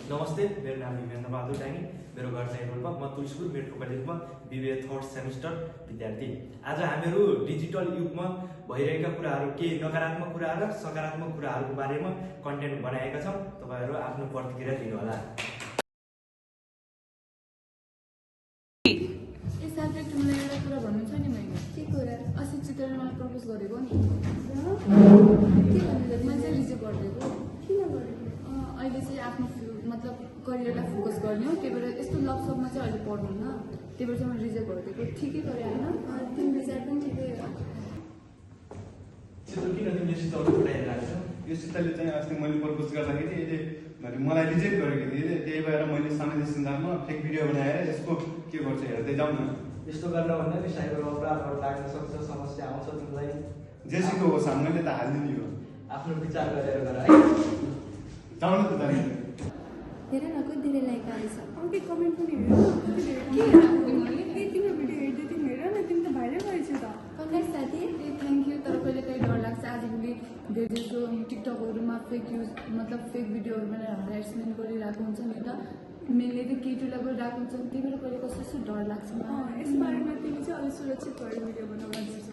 नमस्ते, मेरो नाम विवेन्द्र बहादुर डाङ्गी। मेरो घर चाहिँ रोल्पा। म तुलसीपुर मेट्रो कलेजमा BBA 3rd सेमेस्टर विद्यार्थी। आज हामीहरू डिजिटल युगमा भइरहेका कुराहरू, केही नकारात्मक कुराहरू र सकारात्मक कुराहरूको बारेमा कन्टेन्ट बनाएका छौँ। तपाईहरू आफ्नो प्रतिक्रिया दिनुहोला। मलाई एउटा कुरा भन्नु छ नि, मैले के कुरा अस्ति चित्रले मलाई प्रपोज गरेको नि, मैले चाहिँ रिजेक्ट गरिदिएको। किन गरेको? अहिले चाहिँ आफ्नो मतलब करियरलाई फोकस गर्ने हो, त्यही भएर यस्तो लपसपमा चाहिँ अहिले पढ्नुहुन्न, त्यही भएर चाहिँ मैले रिजेक्ट गरिदिएको। ठिकै गरेँ होइन? तिमी रिजल्ट पनि ठिकै हो। चित्र किन तिमीले सितले पठाइरहेको छ? यो सितले चाहिँ अस्ति मैले प्रपोज गर्दाखेरि यसले मलाई रिजेक्ट गरेको थियो, त्यही भएर मैले सामाजिक सञ्जालमा फेक भिडियो बनाएर यसको के गर्छ हेर्दै जाउँ न। यस्तो गर्न भन्दा नि साइबर अपराधहरू लाग्न सक्छ, समस्या आउँछ तिमीलाई। जेसीको हो सामने त हालिदिने हो। आफ्नो विचार गरेर गर है। जाउँ न त जाने। हेर न कति धेरै लाइक आएछ। अर्कै कमेन्ट पनि हेर न, के तिम्रो भिडियो हेर्दै तिमी हेर न, तिमी त भाइरल भएछ त। कङ्ग्रेस साथी, थ्याङ्क यू। तर कहिले कहीँ डर लाग्छ, आजभोलि धेरै जस्तो टिकटकहरूमा फेक युज मतलब फेक भिडियोहरू बनाएर हरासमेन्ट गरिरहेको हुन्छ नि त, मेनले त केटीलाई गरिरहेको हुन्छ, त्यही भएर कहिले कस्तो यस्तो डर लाग्छ। यस बारेमा तिमी चाहिँ अलिक सुरक्षित भएर भिडियो बनाउनु पर्छ।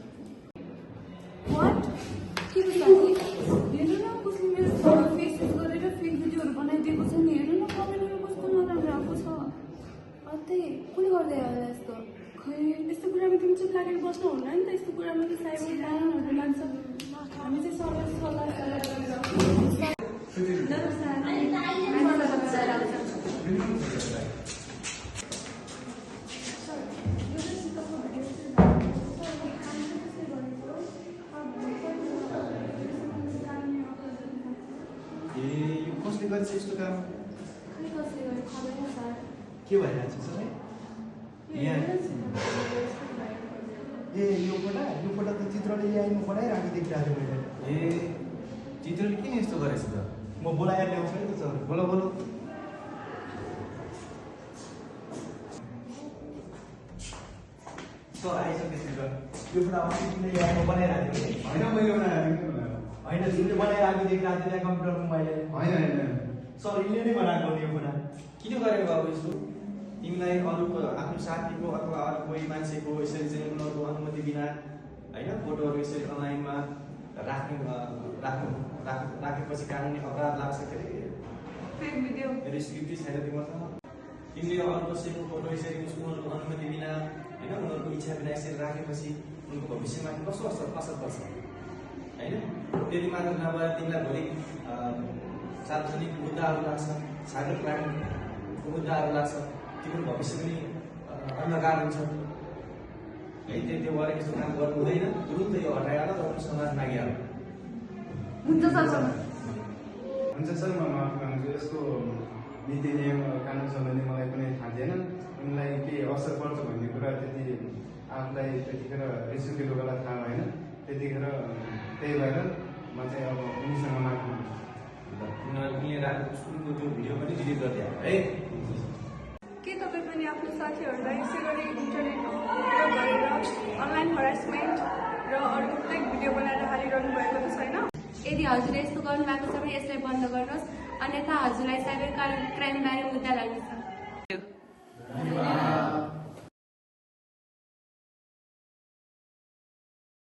वाट के साथी? हेर्नु न कसले मेरो फेस युज गरेर फेक भिडियोहरू बनाइदिएको छ नि, हेर्नु न कमेन्टहरू कस्तो नराम्रो आएको छ। अन्त कसले गर्दै होला यस्तो? खै यस्तो कुरामा तिमी चुप लागेर बस्नु हुन्न नि त, यस्तो कुरामा त साइबर क्राइमहरू लाग्छ। हामी चाहिँ सल्लाह गरेर यो कसले गर्छ यस्तो काम? के भइरहेको छ सबै? यहाँ यो फोटा त चित्रले एआईमा बनाइरहेको देखिरहेको मैले। चित्रले किन यस्तो गरेछ त? म बोलाएर ल्याउँछु है त सर। बोलो सर आइसक्यो चित्र। यो फोटा अस्ति तिमीले एआईमा बनाइरहेको थिएँ। होइन मैले बनाएको होइन, तिमीले बनाइरहेको देखिरहेको थिएँ त्यहाँ कम्प्युटरमा मैले। होइन सर यिनले नै बनाएको यो फोटा। किन गरेको बाबु यस्तो? तिमीलाई अरूको आफ्नो साथीको अथवा अरू कोही मान्छेको यसरी चाहिँ उनीहरूको अनुमति बिना होइन फोटोहरू यसरी अनलाइनमा राखेपछि कानुनी अपराध लाग्छ। के अरे फेक भिडियो मेरो स्क्रिप्टै छैन तिमीसँग। तिमीले अरू कसैको फोटो यसरी उनीहरूको अनुमति बिना होइन उनीहरूको इच्छा बिना यसरी राखेपछि उनको भविष्यमाथि कस्तो असर पर्छ होइन? त्यति मात्र नभएर तिमीलाई भोलि सार्वजनिक मुद्दाहरू लाग्छ, साइबर क्राइमको मुद्दाहरू लाग्छ, तिम्रो भविष्य पनि अन्धकार हुन्छ है। त्यो गरेर यस्तो काम गर्नु हुँदैन। तुरुन्त यो हटाएर तपाईँ समाज मागिहाल्नु हुन्छ सर। हुन्छ सर, म माफ गर्छु। यसको नीति नियम कानुन सम्बन्धी मलाई कुनै थाहा थिएन। उनलाई के असर पर्छ भन्ने कुरा त्यति आफूलाई त्यतिखेर रिसुकेको बेला थाहा भएन। त्यतिखेर त्यही भएर म चाहिँ अब उनीसँग माफ गर्छु। स्कुलको त्यो भिडियो पनि डिलिट गरिदियो है। के तपाईँ पनि आफ्नो साथीहरूलाई यसै गरी इन्टरनेटको उपयोग गरेर अनलाइन हरासमेन्ट र अरू फेक भिडियो बनाएर हालिरहनु भएको त छैन? यदि हजुरले यस्तो गर्नुभएको छ भने यसलाई बन्द गर्नुहोस्, अन्यथा हजुरलाई साइबर क्राइमबारे मुद्दा लाग्नेछ।